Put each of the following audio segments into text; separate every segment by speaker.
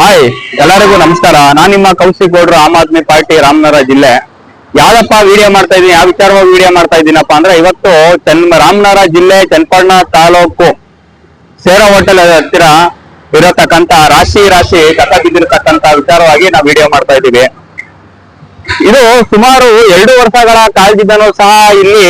Speaker 1: Hi, ಎಲ್ಲರಿಗೂ ನಮಸ್ಕಾರ. ನಾನು ನಿಮ್ಮ ಕೌಶಿಕ್ ಗೌಡ್ರು, ಆಮ್ ಆದ್ಮಿ ಪಾರ್ಟಿ, ರಾಮನಗರ ಜಿಲ್ಲೆ. ಯಾವ್ದಪ್ಪ ವಿಡಿಯೋ ಮಾಡ್ತಾ ಇದೀನಿ, ಯಾವ ವಿಚಾರವಾಗಿ ವಿಡಿಯೋ ಮಾಡ್ತಾ ಇದ್ದೀನಪ್ಪ ಅಂದ್ರೆ, ಇವತ್ತು ರಾಮನಗರ ಜಿಲ್ಲೆ ಚನ್ನಪಟ್ಟಣ ತಾಲೂಕು ಸೇರಾ ಹೋಟೆಲ್ ಹತ್ತಿರ ಇರತಕ್ಕಂತ ರಾಶಿ ಕಸ ಬಿದ್ದಿರತಕ್ಕಂತ ವಿಚಾರವಾಗಿ ನಾವು ವಿಡಿಯೋ ಮಾಡ್ತಾ ಇದ್ದೀವಿ. ಇದು ಸುಮಾರು 2 ವರ್ಷಗಳ ಕಾಲದಿಂದನೂ ಸಹ ಇಲ್ಲಿ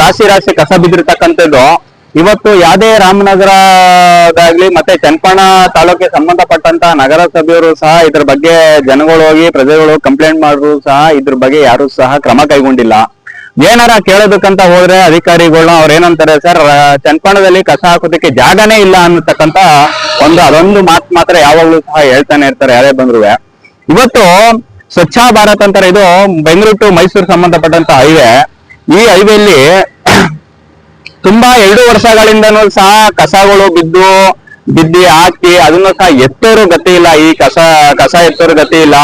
Speaker 1: ರಾಶಿ ಕಸ ಬಿದ್ದಿರತಕ್ಕಂಥದ್ದು. ಇವತ್ತು ಯಾವುದೇ ರಾಮನಗರದಾಗ್ಲಿ ಮತ್ತೆ ಚನ್ನಪಟ್ಟಣ ತಾಲೂಕಿಗೆ ಸಂಬಂಧಪಟ್ಟಂತ ನಗರಸಭೆಯವರು ಸಹ ಇದ್ರ ಬಗ್ಗೆ ಜನಗಳು ಹೋಗಿ ಪ್ರಜೆಗಳು ಕಂಪ್ಲೇಂಟ್ ಮಾಡಿದ್ರು ಸಹ ಇದ್ರ ಬಗ್ಗೆ ಯಾರು ಸಹ ಕ್ರಮ ಕೈಗೊಂಡಿಲ್ಲ. ಏನಾರ ಕೇಳೋದಕ್ಕಂತ ಹೋದ್ರೆ ಅಧಿಕಾರಿಗಳನ್ನ ಅವ್ರ ಏನಂತಾರೆ, ಸರ್ ಚನ್ನಪಟ್ಟಣದಲ್ಲಿ ಕಸ ಹಾಕೋದಕ್ಕೆ ಜಾಗನೇ ಇಲ್ಲ ಅನ್ನತಕ್ಕಂತ ಅದೊಂದು ಮಾತು ಮಾತ್ರ ಯಾವಾಗ್ಲೂ ಸಹ ಹೇಳ್ತಾನೆ ಇರ್ತಾರೆ ಯಾರೇ ಬಂದ್ರು. ಇವತ್ತು ಸ್ವಚ್ಛ ಭಾರತ್ ಅಂತಾರೆ, ಇದು ಬೆಂಗಳೂರು ಟು ಮೈಸೂರು ಸಂಬಂಧಪಟ್ಟಂತ ಹೈವೇ. ಈ ಹೈವೇಲಿ ತುಂಬಾ 2 ವರ್ಷಗಳಿಂದನೂ ಸಹ ಕಸಗಳು ಬಿದ್ದಿ ಹಾಕಿ ಅದನ್ನು ಸಹ ಎತ್ತೋರು ಗತಿ ಇಲ್ಲ. ಈ ಕಸ ಎತ್ತೋರು ಗತಿ ಇಲ್ಲ,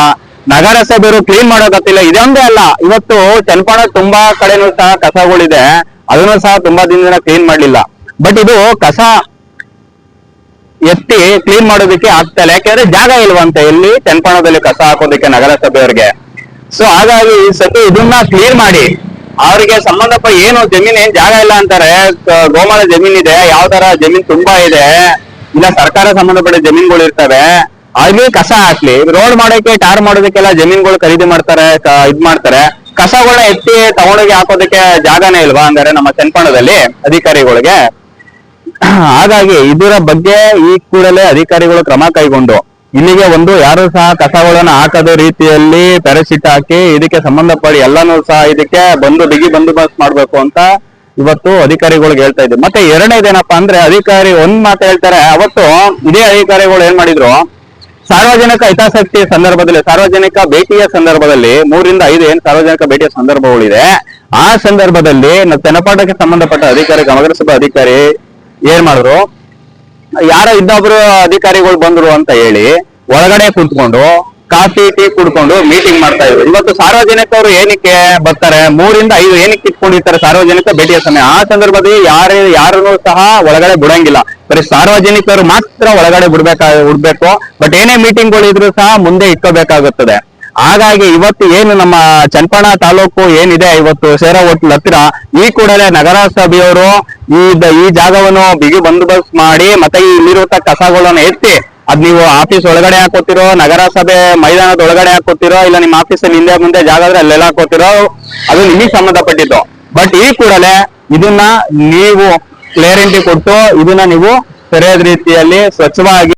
Speaker 1: ನಗರಸಭೆಯವರು ಕ್ಲೀನ್ ಮಾಡೋ ಗತಿ ಇಲ್ಲ. ಇದೊಂದೇ ಅಲ್ಲ, ಇವತ್ತು ಚನ್ನಪಟ್ಟಣ ತುಂಬಾ ಕಡೆನೂ ಸಹ ಕಸಗಳಿದೆ, ಅದನ್ನು ಸಹ ತುಂಬಾ ದಿನದಿಂದ ಕ್ಲೀನ್ ಮಾಡ್ಲಿಲ್ಲ. ಬಟ್ ಇದು ಕಸ ಎತ್ತಿ ಕ್ಲೀನ್ ಮಾಡೋದಕ್ಕೆ ಆಗ್ತಾ ಇಲ್ಲ, ಯಾಕೆಂದ್ರೆ ಜಾಗ ಇಲ್ವಂತೆ ಇಲ್ಲಿ ಚನ್ನಪಟ್ಟಣದಲ್ಲಿ ಕಸ ಹಾಕೋದಕ್ಕೆ ನಗರಸಭೆಯವರಿಗೆ. ಸೊ ಹಾಗಾಗಿ ಈ ಸತಿ ಇದನ್ನ ಕ್ಲೀನ್ ಮಾಡಿ ಅವರಿಗೆ ಏನು ಜಮೀನ್ ಏನ್ ಜಾಗ ಇಲ್ಲ ಅಂತಾರೆ, ಗೋಮಾಳ ಜಮೀನ್ ಇದೆ, ಯಾವ ತರ ಜಮೀನ್ ತುಂಬಾ ಇದೆ, ಇಲ್ಲ ಸರ್ಕಾರ ಸಂಬಂಧಪಟ್ಟ ಜಮೀನ್ಗಳು ಇರ್ತವೆ, ಅಲ್ಲಿ ಕಸ ಹಾಕ್ಲಿ. ರೋಡ್ ಮಾಡೋಕೆ ಟಾರ್ ಮಾಡೋದಕ್ಕೆಲ್ಲ ಜಮೀನ್ಗಳು ಖರೀದಿ ಮಾಡ್ತಾರೆ, ಮಾಡ್ತಾರೆ. ಕಸಗಳನ್ನ ಎತ್ತಿ ತಗೊಂಡೋಗಿ ಹಾಕೋದಕ್ಕೆ ಜಾಗನೇ ಇಲ್ವಾ ಅಂದ್ರೆ ನಮ್ಮ ಚನ್ನಪಟ್ಟಣದಲ್ಲಿ ಅಧಿಕಾರಿಗಳಿಗೆ? ಹಾಗಾಗಿ ಇದರ ಬಗ್ಗೆ ಈ ಕೂಡಲೇ ಅಧಿಕಾರಿಗಳು ಕ್ರಮ ಕೈಗೊಂಡು ಇಲ್ಲಿಗೆ ಯಾರು ಸಹ ಕಸಗಳನ್ನ ಹಾಕದ ರೀತಿಯಲ್ಲಿ ಪ್ಯಾರಾಶೀಟ್ ಹಾಕಿ ಇದಕ್ಕೆ ಸಂಬಂಧಪಟ್ಟ ಎಲ್ಲಾನು ಸಹ ಇದಕ್ಕೆ ಬಿಗಿ ಬಂದೋಬಸ್ತ್ ಮಾಡ್ಬೇಕು ಅಂತ ಇವತ್ತು ಅಧಿಕಾರಿಗಳಿಗೆ ಹೇಳ್ತಾ ಇದ್ದೆ. ಮತ್ತೆ ಎರಡನೇದೇನಪ್ಪಾ ಅಂದ್ರೆ, ಅಧಿಕಾರಿ ಒಂದ್ ಮಾತು ಹೇಳ್ತಾರೆ. ಅವತ್ತು ಇದೇ ಅಧಿಕಾರಿಗಳು ಏನ್ ಮಾಡಿದ್ರು, ಸಾರ್ವಜನಿಕ ಹಿತಾಸಕ್ತಿ ಸಂದರ್ಭದಲ್ಲಿ, ಸಾರ್ವಜನಿಕ ಭೇಟಿಯ ಸಂದರ್ಭದಲ್ಲಿ 3 ರಿಂದ 5 ಏನ್ ಸಾರ್ವಜನಿಕ ಭೇಟಿಯ ಸಂದರ್ಭಗಳಿದೆ, ಆ ಸಂದರ್ಭದಲ್ಲಿ ಚನ್ನಪಟ್ಟಣಕ್ಕೆ ಸಂಬಂಧಪಟ್ಟ ಅಧಿಕಾರಿ, ನಗರಸಭಾ ಅಧಿಕಾರಿ ಏನ್ ಮಾಡಿದ್ರು, ಯಾರೋ ಇದ್ದೊಬ್ರು ಅಧಿಕಾರಿಗಳು ಬಂದ್ರು ಅಂತ ಹೇಳಿ ಒಳಗಡೆ ಕೂತ್ಕೊಂಡು ಕಾಫಿ ಟೀ ಕುಡ್ಕೊಂಡು ಮೀಟಿಂಗ್ ಮಾಡ್ತಾ ಇದ್ರು. ಇವತ್ತು ಸಾರ್ವಜನಿಕರು ಏನಕ್ಕೆ ಬರ್ತಾರೆ, 3 ರಿಂದ 5 ಏನಕ್ಕೆ ಇಟ್ಕೊಂಡಿರ್ತಾರೆ ಸಾರ್ವಜನಿಕ ಭೇಟಿಯ ಸಮಯ? ಆ ಸಂದರ್ಭದಲ್ಲಿ ಯಾರನ್ನು ಸಹ ಒಳಗಡೆ ಬಿಡಂಗಿಲ್ಲ, ಬರೀ ಸಾರ್ವಜನಿಕರು ಮಾತ್ರ ಒಳಗಡೆ ಬಿಡ್ಬೇಕು. ಬಟ್ ಏನೇ ಮೀಟಿಂಗ್ಗಳು ಇದ್ರು ಸಹ ಮುಂದೆ ಇಟ್ಕೋಬೇಕಾಗುತ್ತದೆ. ಹಾಗಾಗಿ ಇವತ್ತು ಏನು ನಮ್ಮ ಚನ್ನಪಟ್ಟಣ ತಾಲೂಕು ಏನಿದೆ, ಇವತ್ತು ಸೇರಾ ಹೋಟೆಲ್ ಹತ್ತಿರ ಈ ಕೂಡಲೇ ನಗರಸಭೆಯವರು ಈ ಜಾಗವನ್ನು ಬಿಗಿ ಬಂದೋಬಸ್ತ್ ಮಾಡಿ ಮತ್ತೆ ಇಲ್ಲಿರುವಂತ ಕಸಗಳನ್ನು ಎತ್ತಿ ನೀವು ಆಫೀಸ್ ಒಳಗಡೆ ಹಾಕೋತಿರೋ, ನಗರಸಭೆ ಮೈದಾನದ ಒಳಗಡೆ ಹಾಕೋತಿರೋ, ಇಲ್ಲ ನಿಮ್ಮ ಆಫೀಸಲ್ಲಿ ಹಿಂದೆ ಮುಂದೆ ಜಾಗ ಆದ್ರೆ ಅಲ್ಲೆಲ್ಲ ಹಾಕೋತಿರೋ, ಅದು ನಿಮಗೆ ಸಂಬಂಧಪಟ್ಟಿದ್ದು. ಬಟ್ ಈ ಕೂಡಲೇ ಇದನ್ನ ನೀವು ಕ್ಲಿಯರಿಟಿ ಕೊಟ್ಟು ಇದನ್ನ ನೀವು ಸರಿಯಾದ ರೀತಿಯಲ್ಲಿ ಸ್ವಚ್ಛವಾಗಿ